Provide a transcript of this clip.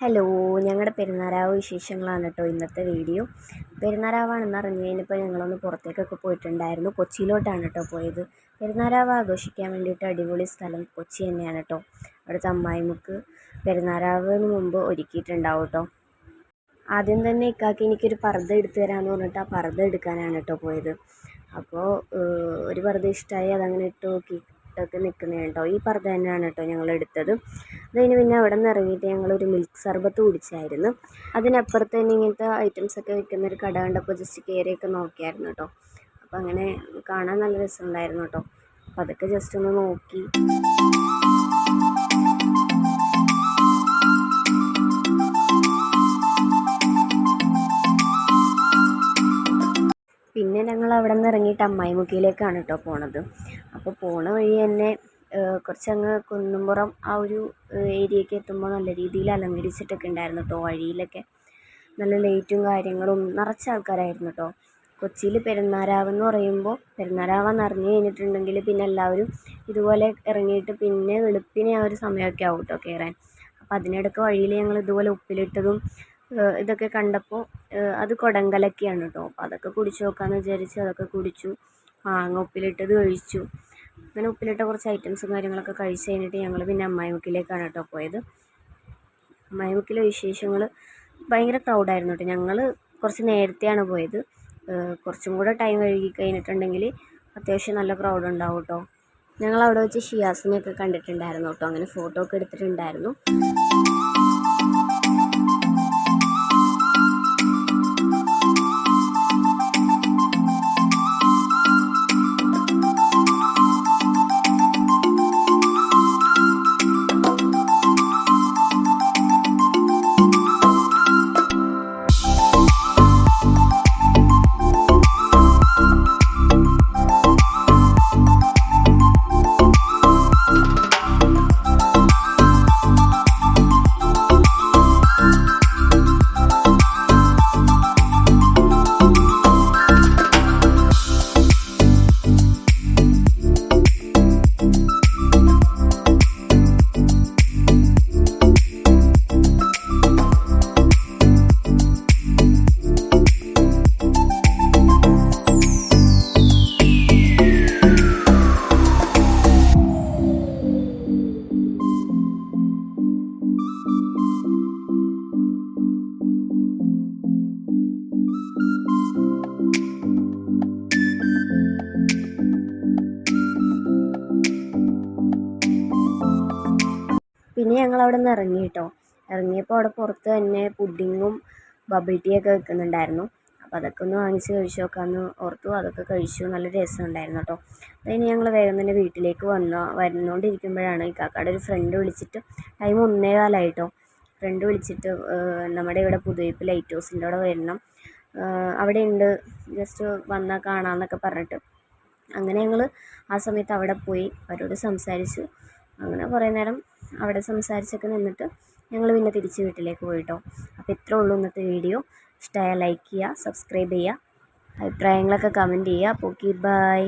Hello, ഞങ്ങളുടെ പെരുന്നാരാവ് വിശേഷങ്ങളാണ് കേട്ടോ ഇന്നത്തെ വീഡിയോ. പെരുന്നാരാവാണെന്ന് അറിഞ്ഞ് കഴിഞ്ഞപ്പോൾ ഞങ്ങളൊന്ന് പുറത്തേക്കൊക്കെ പോയിട്ടുണ്ടായിരുന്നു. കൊച്ചിയിലോട്ടാണ് കേട്ടോ പോയത്. പെരുന്നാരാവ് ആഘോഷിക്കാൻ വേണ്ടിയിട്ട് അടിപൊളി സ്ഥലം കൊച്ചി തന്നെയാണ് കേട്ടോ. അവിടുത്തെ അമ്മായിമുക്ക് പെരുന്നാരാവിന് മുമ്പ് ഒരുക്കിയിട്ടുണ്ടാവും കേട്ടോ. ആദ്യം തന്നെ ഇക്കാക്ക് എനിക്കൊരു പർദ്ദ എടുത്തു തരാമെന്ന് പറഞ്ഞിട്ട് ആ പർദ്ദ എടുക്കാനാണ് കേട്ടോ പോയത്. അപ്പോൾ ഒരു പർദ്ദ ഇഷ്ടമായി, അതങ്ങനെ ഇട്ട് നോക്കിയിട്ടൊക്കെ നിൽക്കുന്നതാണ് കേട്ടോ. ഈ പർദ്ദ തന്നെയാണ് കേട്ടോ ഞങ്ങൾ എടുത്തത്. അതിന് പിന്നെ അവിടെ നിന്ന് ഇറങ്ങിയിട്ട് ഞങ്ങളൊരു മിൽക്ക് സർബത്ത് കുടിച്ചായിരുന്നു. അതിനപ്പുറത്ത് തന്നെ ഇങ്ങനത്തെ ഐറ്റംസൊക്കെ വിൽക്കുന്ന ഒരു കട കണ്ടപ്പോൾ ജസ്റ്റ് കയറിയൊക്കെ നോക്കിയായിരുന്നു കേട്ടോ. അപ്പോൾ അങ്ങനെ കാണാൻ നല്ല രസമുണ്ടായിരുന്നു കേട്ടോ. അപ്പോൾ അതൊക്കെ ജസ്റ്റ് ഒന്ന് നോക്കി. പിന്നെ ഞങ്ങൾ അവിടെ നിന്ന് ഇറങ്ങിയിട്ട് അമ്മായിമുക്കിയിലേക്കാണ് കേട്ടോ പോണത്. അപ്പോൾ പോണ വഴി തന്നെ കുറച്ചങ്ങ് കുന്നുംപുറം ആ ഒരു ഏരിയയ്ക്ക് എത്തുമ്പോൾ നല്ല രീതിയിൽ അലങ്കരിച്ചിട്ടൊക്കെ ഉണ്ടായിരുന്നു കേട്ടോ. വഴിയിലൊക്കെ നല്ല ലൈറ്റും കാര്യങ്ങളും നിറച്ച ആൾക്കാരായിരുന്നു കേട്ടോ. കൊച്ചിയിൽ പെരുന്നാരാവെന്ന് പറയുമ്പോൾ പെരുന്നാരാവെന്ന് അറിഞ്ഞു കഴിഞ്ഞിട്ടുണ്ടെങ്കിൽ പിന്നെ എല്ലാവരും ഇതുപോലെ ഇറങ്ങിയിട്ട് പിന്നെ വെളുപ്പിനെ ആ ഒരു സമയമൊക്കെ ആവും കേട്ടോ കയറാൻ. അപ്പോൾ അതിനിടയ്ക്ക് വഴിയിൽ ഞങ്ങൾ ഇതുപോലെ ഉപ്പിലിട്ടതും ഇതൊക്കെ കണ്ടപ്പോൾ അത് കുടംകലക്കിയാണ് കേട്ടോ. അപ്പോൾ അതൊക്കെ കുടിച്ച് നോക്കാമെന്ന് വിചാരിച്ച് അതൊക്കെ കുടിച്ചു. മാങ്ങ ഉപ്പിലിട്ടത് കഴിച്ചു. അങ്ങനെ ഉപ്പിലിട്ട കുറച്ച് ഐറ്റംസും കാര്യങ്ങളൊക്കെ കഴിച്ച് കഴിഞ്ഞിട്ട് ഞങ്ങൾ പിന്നെ അമ്മായിമുക്കിലേക്കാണ് കേട്ടോ പോയത്. അമ്മായിമുക്കിലെ വിശേഷങ്ങൾ ഭയങ്കര ക്രൗഡായിരുന്നു കേട്ടോ. ഞങ്ങൾ കുറച്ച് നേരത്തെയാണ് പോയത്. കുറച്ചും കൂടെ ടൈം കഴുകി കഴിഞ്ഞിട്ടുണ്ടെങ്കിൽ അത്യാവശ്യം നല്ല ക്രൗഡ് ഉണ്ടാവും കേട്ടോ. ഞങ്ങൾ അവിടെ വെച്ച് ഷിയാസിനെയൊക്കെ കണ്ടിട്ടുണ്ടായിരുന്നു കേട്ടോ. അങ്ങനെ ഫോട്ടോ ഒക്കെ എടുത്തിട്ടുണ്ടായിരുന്നു. പിന്നെ ഞങ്ങൾ അവിടെ നിന്ന് ഇറങ്ങി കേട്ടോ. ഇറങ്ങിയപ്പോൾ അവിടെ പുറത്ത് തന്നെ പുഡിങ്ങും ബബിൾ ടീ ഒക്കെ വെക്കുന്നുണ്ടായിരുന്നു. അപ്പോൾ അതൊക്കെ ഒന്ന് വാങ്ങിച്ച് കഴിച്ച് നോക്കാമെന്ന് ഓർത്തു. അതൊക്കെ കഴിച്ചു. നല്ല രസമുണ്ടായിരുന്നു കേട്ടോ. അതിന് ഞങ്ങൾ വേഗം തന്നെ വീട്ടിലേക്ക് വരുന്നുകൊണ്ടിരിക്കുമ്പോഴാണ് ഈ കാക്കയുടെ ഒരു ഫ്രണ്ട് വിളിച്ചിട്ട്, ടൈം 1:15 കേട്ടോ. ഫ്രണ്ട് വിളിച്ചിട്ട് നമ്മുടെ ഇവിടെ പുതുവൈപ്പ് ലൈറ്റ് ഹൗസിൻ്റെ അവിടെ വരണം, അവിടെ ഉണ്ട്, ജസ്റ്റ് വന്നാൽ കാണാമെന്നൊക്കെ പറഞ്ഞിട്ട് അങ്ങനെ ഞങ്ങൾ ആ സമയത്ത് അവിടെ പോയി അവരോട് സംസാരിച്ചു. അങ്ങനെ കുറേ നേരം അവിടെ സംസാരിച്ചൊക്കെ നിന്നിട്ട് ഞങ്ങൾ പിന്നെ തിരിച്ച് വീട്ടിലേക്ക് പോയിട്ടോ. അപ്പോൾ ഇത്രേ ഉള്ളൂ ഇന്നത്തെ വീഡിയോ. ഇഷ്ടമായാൽ ലൈക്ക് ചെയ്യുക, സബ്സ്ക്രൈബ് ചെയ്യുക, അഭിപ്രായങ്ങളൊക്കെ കമൻറ്റ് ചെയ്യുക. അപ്പോൾ ഓക്കെ, ബൈ.